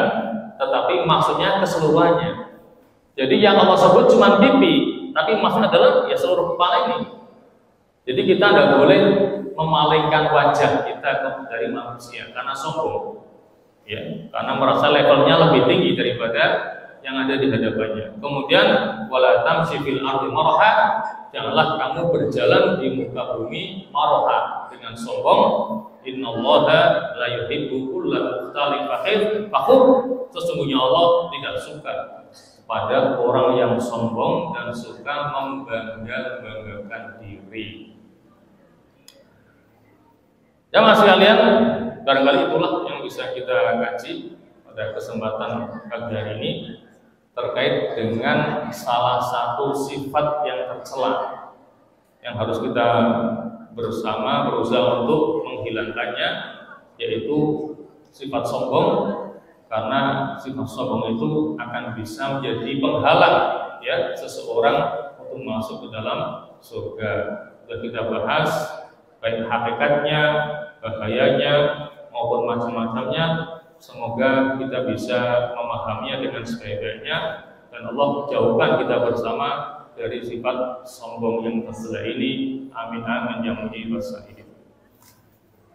tetapi maksudnya keseluruhannya. Jadi yang Allah sebut cuma pipi, tapi maksudnya adalah ya seluruh kepala ini. Jadi kita tidak boleh memalingkan wajah kita dari manusia karena sombong, ya, karena merasa levelnya lebih tinggi daripada yang ada di hadapannya. Kemudian wala tamshi fil ardi maraha, janganlah kamu berjalan di muka bumi maraha dengan sombong. Innallaha la yuhibbu kulla mukhtalin fakhur. Sesungguhnya Allah tidak suka kepada orang yang sombong dan suka membangga-banggakan diri. Jamaah sekalian, barangkali itulah yang bisa kita kaji pada kesempatan pagi hari ini terkait dengan salah satu sifat yang tercela yang harus kita bersama berusaha untuk menghilangkannya, yaitu sifat sombong. Karena sifat sombong itu akan bisa menjadi penghalang ya seseorang untuk masuk ke dalam surga. Sudah kita bahas baik hakikatnya, bahayanya maupun macam-macamnya. Semoga kita bisa memahaminya dengan sebaik-baiknya dan Allah jauhkan kita bersama dari sifat sombong yang tercela ini. Amin amin ya mujibas sa'ilin.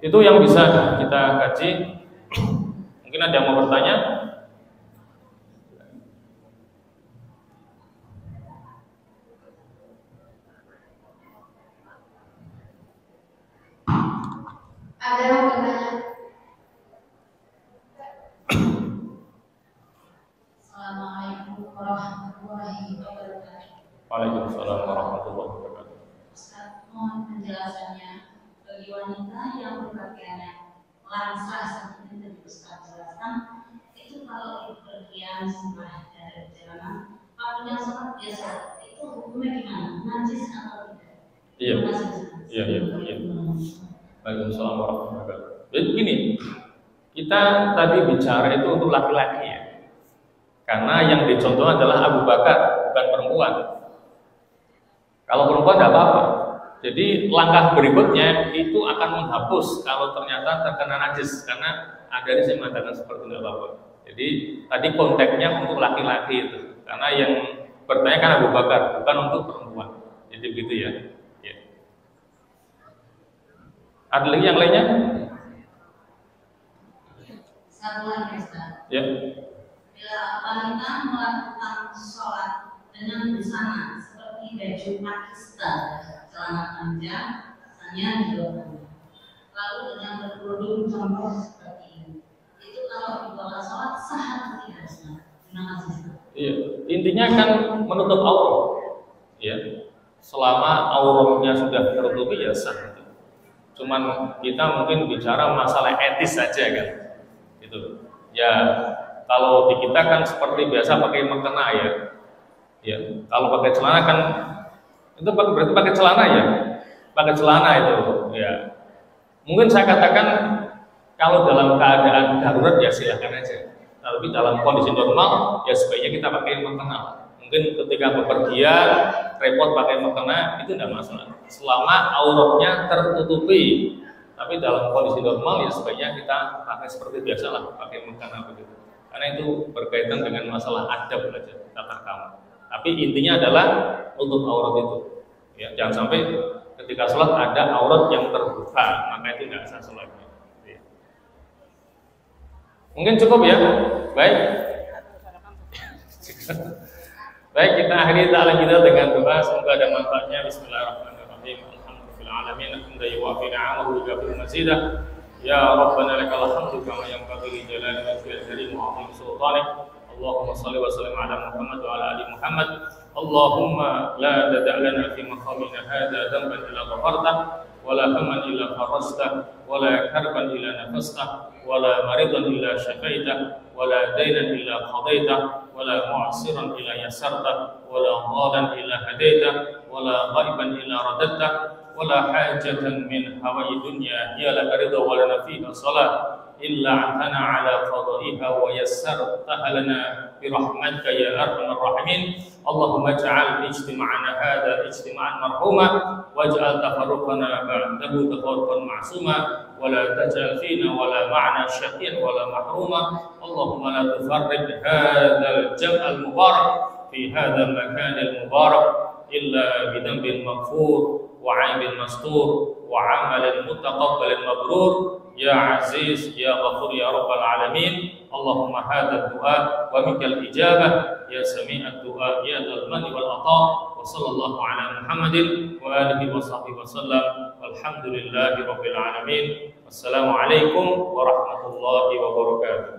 Itu yang bisa kita kaji. Mungkin ada yang mau bertanya? Ada yang mau bertanya? Assalamualaikum warahmatullahi wabarakatuh. Waalaikumsalam warahmatullahi wabarakatuh. Ustaz, mohon penjelasannya bagi wanita yang berpakaiannya langsah seperti tadi Ustaz jelaskan, itu kalau berpergian setelah dari perjalanan pakainya sholat biasa, itu hukumnya gimana? Najis atau tidak? Iya. Iya. Waalaikumsalam warahmatullahi wabarakatuh. Jadi begini, Kita tadi bicara itu untuk laki-laki ya. Karena yang dicontoh adalah Abu Bakar, bukan perempuan. Kalau perempuan tidak apa-apa. Jadi langkah berikutnya itu akan menghapus kalau ternyata terkena najis, karena ada yang mengatakan seperti tidak apa-apa. Jadi tadi konteksnya untuk laki-laki itu, karena yang bertanya kan Abu Bakar, bukan untuk perempuan. Jadi begitu ya. Ya. Ada lagi yang lainnya? Satu lagi Ustaz. Ya. Bila wanita melakukan sholat dengan busana seperti baju Pakistan, celana panjang, tasnya didorong, lalu dengan berkerudung jongkok seperti ini, itu kalau dibawa sholat sah atau tidak Ustaz? Terima kasih Ustaz. Iya, intinya kan menutup aurat. Ya. Selama auratnya sudah tertutupi ya sah. Cuman kita mungkin bicara masalah etis saja kan. Gitu. Ya, kalau di kita kan seperti biasa pakai mukena ya. Ya, kalau pakai celana kan itu berarti pakai celana ya. Pakai celana itu ya. Mungkin saya katakan kalau dalam keadaan darurat ya silahkan aja. Tapi dalam kondisi normal ya sebaiknya kita pakai mukena. Mungkin ketika bepergian repot pakai mukena itu tidak masalah. Selama auratnya tertutupi. Tapi dalam kondisi normal ya sebaiknya kita pakai seperti biasa lah, pakai mukena begitu. Karena itu berkaitan dengan masalah adab saja, tata krama. Tapi intinya adalah untuk aurat itu. Ya, jangan sampai ketika sholat ada aurat yang terbuka, maka itu tidak sah sholatnya. Ya. Mungkin cukup ya. Baik. Baik, kita akhiri ta'ala kita dengan doa, semoga ada manfaatnya. Bismillahirrahmanirrahim. Alhamdulillahirabbil hamdan yuwafi ni'amahu wa yukafi mazidah. Ya Rabbana lakal hamdu kama yanbaghi li jalali wajhika wa 'azimi sultanik. Allahumma shalli wa sallim ala Muhammad wa ala ali Muhammad. Allahumma la tada' lana fi maqamina hadha dhanban illa ghafartah wa la hamman illa farajtah wa la karban illa nafastah wa la maridan illa syafaitah wa la daynan illa qadaitah wa la mu'siran illa yasartah wa la dhalan illa hadaitah wa la ghaiban illa radattah ولا حاجة من هوى الدنيا هي لك رضا ولنا فيها صلاة إلا أنتنا على قضائها ويسرتها لنا برحمتك يا أرحم الراحمين. اللهم اجعل اجتماعنا هذا اجتماعا مرحوما واجعل تفرقنا بعده تفرقا معصوما ولا تجعل فينا ولا معنا شقيا ولا محروما. اللهم لا تفرق هذا الجمع المبارك في هذا المكان المبارك إلا بذنب مغفور وعيب مستور وعمل متقبل مبرور يا عزيز يا غفور يا رب العالمين. اللهم هذا الدعاء ومنك الإجابة يا سميع الدعاء يا ذا المن والعطاء. وصلى الله على محمد وآله وصحبه وسلم والحمد لله رب العالمين. والسلام عليكم ورحمة الله وبركاته.